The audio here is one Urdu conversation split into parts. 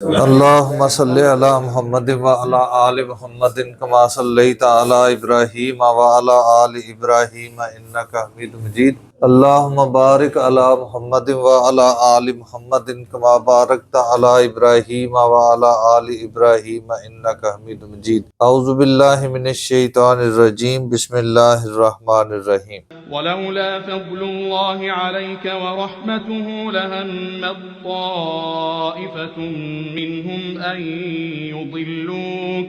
اللہم صلی علی محمد وعلی آل محمد کما صلیت علی ابراہیم وعلی آل ابراہیم انکا حمید مجید۔ اللہم بارک علی محمد وعلی آل محمد کما بارکت علی ابراہیم وعلی آل ابراہیم انکا حمید مجید۔ اعوذ باللہ من الشیطان الرجیم، بسم اللہ الرحمن الرحیم۔ ولولا فضل الله عليك ورحمته لهم طائفة منهم أن يضلوك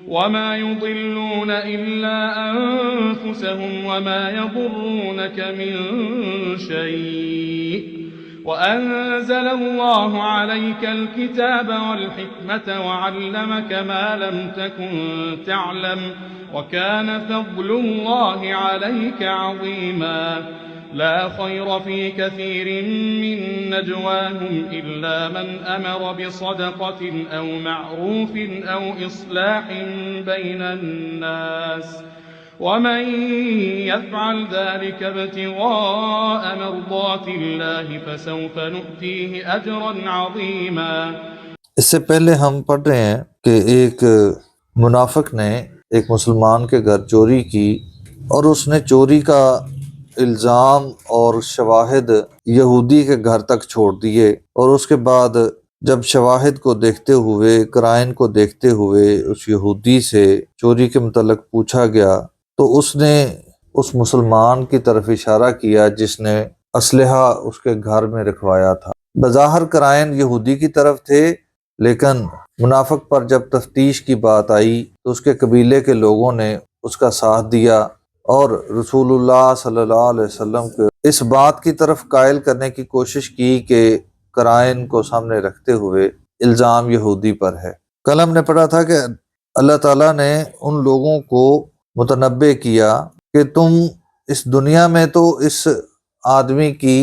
وما يضلون إلا أنفسهم وما يضرونك من شيء وأنزل الله عليك الكتاب والحكمة وعلمك ما لم تكن تعلم وكان فضل الله عليك عظيما لا خير في كثير من نجواهم إلا من أمر بصدقة أو معروف أو إصلاح بين الناس ومن يفعل ذلك ابتغاء مرضات الله فسوف نؤتيه أجرا عظيما۔ اس سے پہلے ہم پڑھ رہے ہیں کہ ایک منافق نے ایک مسلمان کے گھر چوری کی اور اس نے چوری کا الزام اور شواہد یہودی کے گھر تک چھوڑ دیے، اور اس کے بعد جب شواہد کو دیکھتے ہوئے، قرائن کو دیکھتے ہوئے اس یہودی سے چوری کے متعلق پوچھا گیا تو اس نے اس مسلمان کی طرف اشارہ کیا جس نے اسلحہ اس کے گھر میں رکھوایا تھا۔ بظاہر قرائن یہودی کی طرف تھے، لیکن منافق پر جب تفتیش کی بات آئی تو اس کے قبیلے کے لوگوں نے اس کا ساتھ دیا اور رسول اللہ صلی اللہ علیہ وسلم کو اس بات کی طرف قائل کرنے کی کوشش کی کہ قرائن کو سامنے رکھتے ہوئے الزام یہودی پر ہے۔ کل ہم نے پڑھا تھا کہ اللہ تعالیٰ نے ان لوگوں کو متنبع کیا کہ تم اس دنیا میں تو اس آدمی کی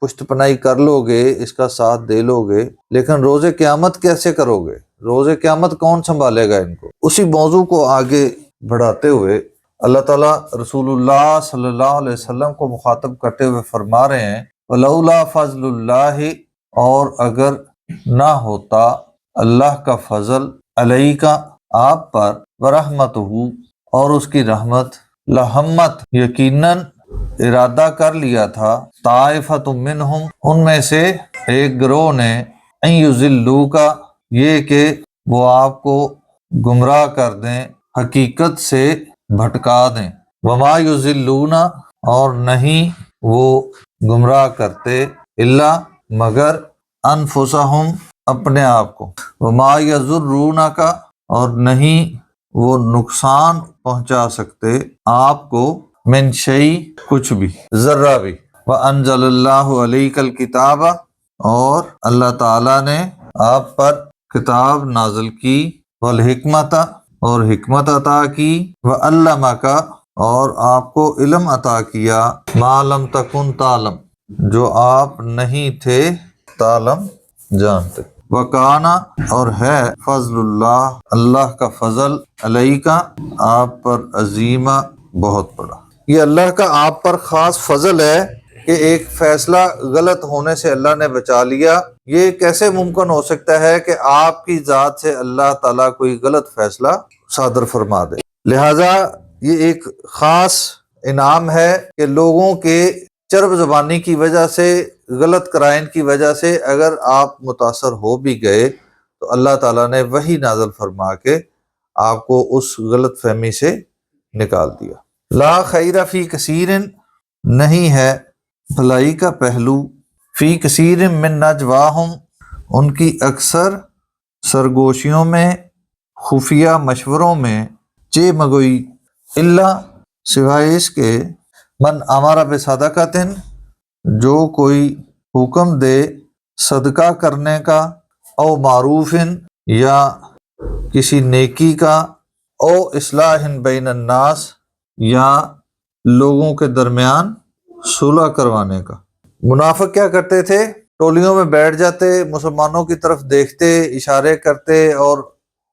پشت پناہی کر لو گے، اس کا ساتھ دے لو گے، لیکن روز قیامت کیسے کرو گے؟ روز قیامت کون سنبھالے گا ان کو؟ اسی موضوع کو آگے بڑھاتے ہوئے اللہ تعالیٰ رسول اللہ صلی اللہ علیہ وسلم کو مخاطب کرتے ہوئے فرما رہے ہیں وَلَوْلَا فَضْلُ اللَّهِ، اور اگر نہ ہوتا اللہ کا فضل علیکا آپ پر، وَرَحْمَتُهُ اور اس کی رحمت، لَحَمَّتْ یقیناً ارادہ کر لیا تھا، طائفۃ منہم ان میں سے ایک گروہ نے، ان یضلوک یہ کہ وہ آپ کو گمراہ کر دیں، حقیقت سے بھٹکا دیں، وما یضلون اور نہیں وہ گمراہ کرتے، الا مگر انفسہم اپنے آپ کو، وما یضرونک اور نہیں وہ نقصان پہنچا سکتے آپ کو، من شیء کچھ بھی، ذرہ بھی، وانزل اللہ علیک الکتاب اور اللہ تعالیٰ نے آپ پر کتاب نازل کی، والحکمت اور حکمت عطا کی، وعلمک اور آپ کو علم عطا کیا، ما لم تکن تعلم جو آپ نہیں تھے تعلم جانتے، وکانا اور ہے فضل اللہ اللہ کا فضل، علیکا آپ پر، عظیمہ بہت بڑا۔ یہ اللہ کا آپ پر خاص فضل ہے کہ ایک فیصلہ غلط ہونے سے اللہ نے بچا لیا۔ یہ کیسے ممکن ہو سکتا ہے کہ آپ کی ذات سے اللہ تعالیٰ کوئی غلط فیصلہ صادر فرما دے؟ لہٰذا یہ ایک خاص انعام ہے کہ لوگوں کے چرب زبانی کی وجہ سے، غلط قرائن کی وجہ سے اگر آپ متاثر ہو بھی گئے تو اللہ تعالیٰ نے وحی نازل فرما کے آپ کو اس غلط فہمی سے نکال دیا۔ لا خیر فی کثیر نہیں ہے بھلائی کا پہلو، فی کثیر من نجواہم ان کی اکثر سرگوشیوں میں، خفیہ مشوروں میں، چے مگوئی، الا سوائے اس کے، من امر بصدقۃ جو کوئی حکم دے صدقہ کرنے کا، او معروف یا کسی نیکی کا، او اصلاح بین الناس یا لوگوں کے درمیان صلح کروانے کا۔ منافق کیا کرتے تھے؟ ٹولیوں میں بیٹھ جاتے، مسلمانوں کی طرف دیکھتے، اشارے کرتے اور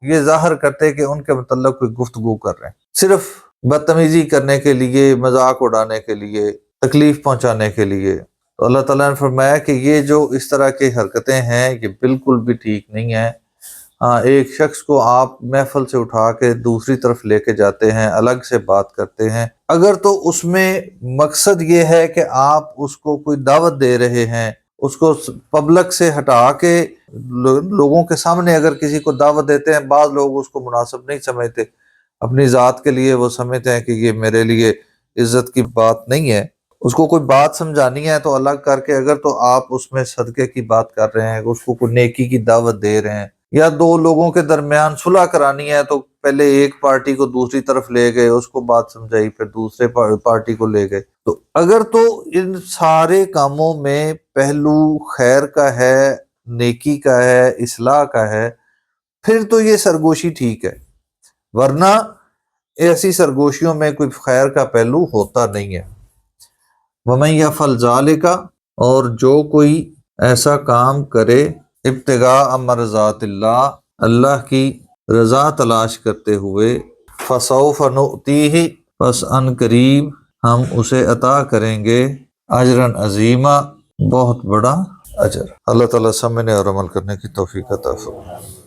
یہ ظاہر کرتے کہ ان کے متعلق کوئی گفتگو کر رہے ہیں، صرف بدتمیزی کرنے کے لیے، مذاق اڑانے کے لیے، تکلیف پہنچانے کے لیے۔ تو اللہ تعالیٰ نے فرمایا کہ یہ جو اس طرح کی حرکتیں ہیں یہ بالکل بھی ٹھیک نہیں ہیں، ہاں ایک شخص کو آپ محفل سے اٹھا کے دوسری طرف لے کے جاتے ہیں، الگ سے بات کرتے ہیں، اگر تو اس میں مقصد یہ ہے کہ آپ اس کو کوئی دعوت دے رہے ہیں، اس کو پبلک سے ہٹا کے لوگوں کے سامنے اگر کسی کو دعوت دیتے ہیں، بعض لوگ اس کو مناسب نہیں سمجھتے، اپنی ذات کے لیے وہ سمجھتے ہیں کہ یہ میرے لیے عزت کی بات نہیں ہے، اس کو کوئی بات سمجھانی ہے تو الگ کر کے، اگر تو آپ اس میں صدقے کی بات کر رہے ہیں، اس کو کوئی نیکی کی دعوت دے رہے ہیں، یا دو لوگوں کے درمیان صلح کرانی ہے تو پہلے ایک پارٹی کو دوسری طرف لے گئے، اس کو بات سمجھائی، پھر دوسرے پارٹی کو لے گئے، تو اگر تو ان سارے کاموں میں پہلو خیر کا ہے، نیکی کا ہے، اصلاح کا ہے، پھر تو یہ سرگوشی ٹھیک ہے، ورنہ ایسی سرگوشیوں میں کوئی خیر کا پہلو ہوتا نہیں ہے۔ وَمَن يَفْعَلْ ذَلِكَ، اور جو کوئی ایسا کام کرے ابتغاء مرضات اللہ، اللہ کی رضا تلاش کرتے ہوئے، فَسَوْفَ نُؤْتِيهِ، پس ان قریب ہم اسے عطا کریں گے، اجراً عظیما، بہت بڑا اجر۔ اللہ تعالیٰ سمجھنے اور عمل کرنے کی توفیق عطا فرمائے۔